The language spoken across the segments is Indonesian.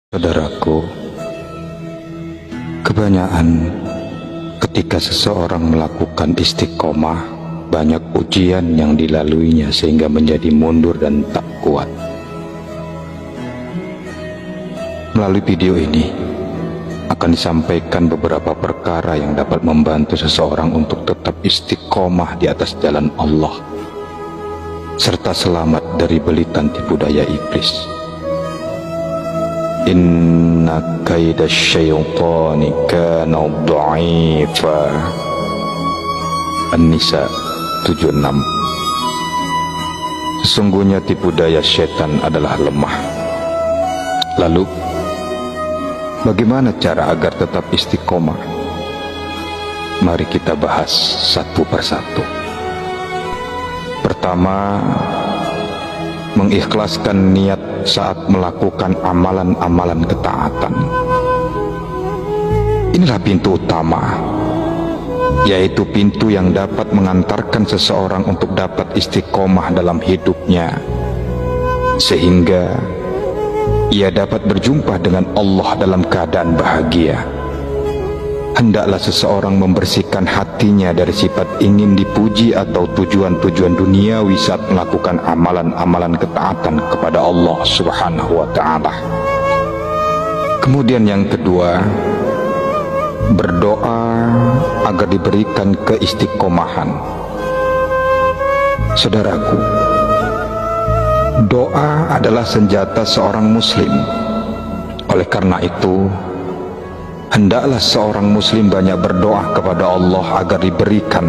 Saudaraku, kebanyakan ketika seseorang melakukan istiqomah, banyak ujian yang dilaluinya sehingga menjadi mundur dan tak kuat. Melalui video ini akan disampaikan beberapa perkara yang dapat membantu seseorang untuk tetap istiqomah di atas jalan Allah, serta selamat dari belitan tipu daya iblis. Inna kaida syaitani kana dha'ifa. An-Nisa 76. Sesungguhnya tipu daya setan adalah lemah. Lalu, bagaimana cara agar tetap istiqomah? Mari kita bahas satu persatu. Pertama, mengikhlaskan niat saat melakukan amalan-amalan ketaatan. Inilah pintu utama, yaitu pintu yang dapat mengantarkan seseorang untuk dapat istiqomah dalam hidupnya, sehingga ia dapat berjumpa dengan Allah dalam keadaan bahagia. Hendaklah seseorang membersihkan hatinya dari sifat ingin dipuji atau tujuan-tujuan duniawi saat melakukan amalan-amalan ketaatan kepada Allah Subhanahu wa ta'ala. Kemudian yang kedua, berdoa agar diberikan keistiqomahan. Saudaraku, doa adalah senjata seorang muslim. Oleh karena itu, hendaklah seorang muslim banyak berdoa kepada Allah agar diberikan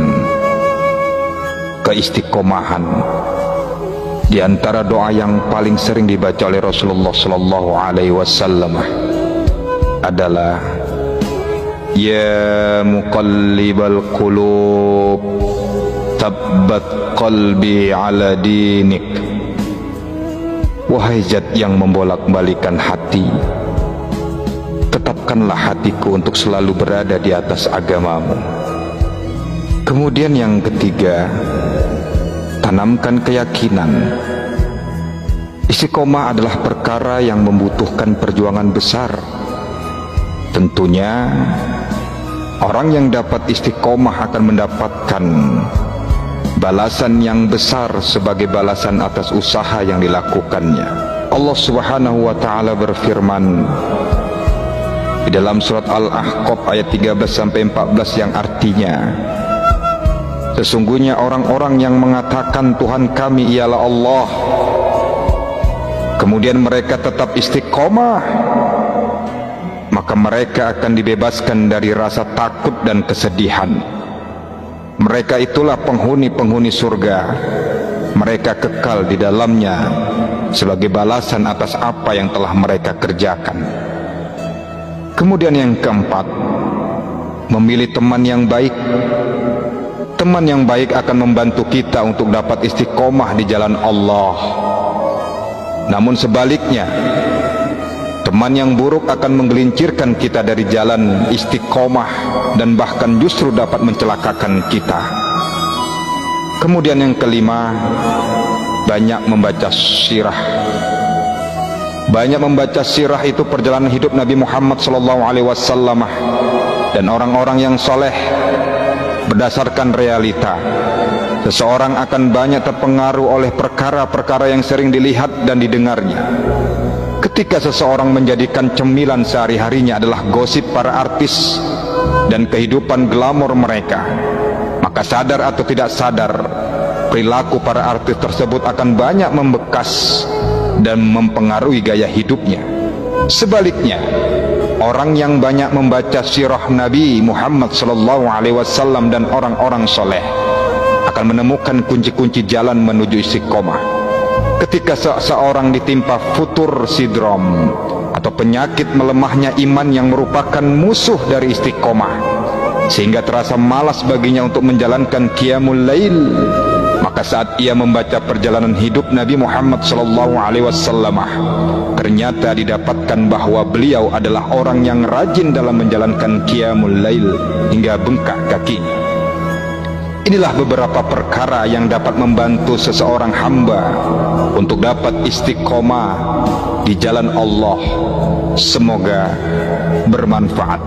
keistiqomahan. Di antara doa yang paling sering dibaca oleh Rasulullah sallallahu alaihi wasallam adalah Ya muqallibal qulub, tabbat qalbi ala dinik. Wahai zat yang membolak-balikan hati, tetapkanlah hatiku untuk selalu berada di atas agamamu. Kemudian yang ketiga, tanamkan keyakinan. Istiqomah adalah perkara yang membutuhkan perjuangan besar. Tentunya orang yang dapat istiqomah akan mendapatkan balasan yang besar sebagai balasan atas usaha yang dilakukannya. Allah Subhanahu wa ta'ala berfirman di dalam surat Al-Ahqaf ayat 13-14 yang artinya, sesungguhnya orang-orang yang mengatakan Tuhan kami ialah Allah, kemudian mereka tetap istiqomah, maka mereka akan dibebaskan dari rasa takut dan kesedihan. Mereka itulah penghuni-penghuni surga. Mereka kekal di dalamnya sebagai balasan atas apa yang telah mereka kerjakan. Kemudian yang keempat, memilih teman yang baik. Teman yang baik akan membantu kita untuk dapat istiqomah di jalan Allah. Namun sebaliknya, teman yang buruk akan menggelincirkan kita dari jalan istiqomah dan bahkan justru dapat mencelakakan kita. Kemudian yang kelima, banyak membaca sirah. Banyak membaca sirah itu perjalanan hidup Nabi Muhammad SAW dan orang-orang yang soleh. Berdasarkan realita, seseorang akan banyak terpengaruh oleh perkara-perkara yang sering dilihat dan didengarnya. Ketika seseorang menjadikan cemilan sehari-harinya adalah gosip para artis dan kehidupan glamor mereka, maka sadar atau tidak sadar, perilaku para artis tersebut akan banyak membekas dan mempengaruhi gaya hidupnya. Sebaliknya, orang yang banyak membaca sirah Nabi Muhammad SAW dan orang-orang soleh akan menemukan kunci-kunci jalan menuju istiqomah. Ketika seseorang ditimpa futur sindrom atau penyakit melemahnya iman yang merupakan musuh dari istiqomah, sehingga terasa malas baginya untuk menjalankan qiyamul lail, maka saat ia membaca perjalanan hidup Nabi Muhammad SAW, ternyata didapatkan bahwa beliau adalah orang yang rajin dalam menjalankan qiyamul lail hingga bengkak kakinya. Inilah beberapa perkara yang dapat membantu seseorang hamba untuk dapat istiqomah di jalan Allah, Semoga bermanfaat.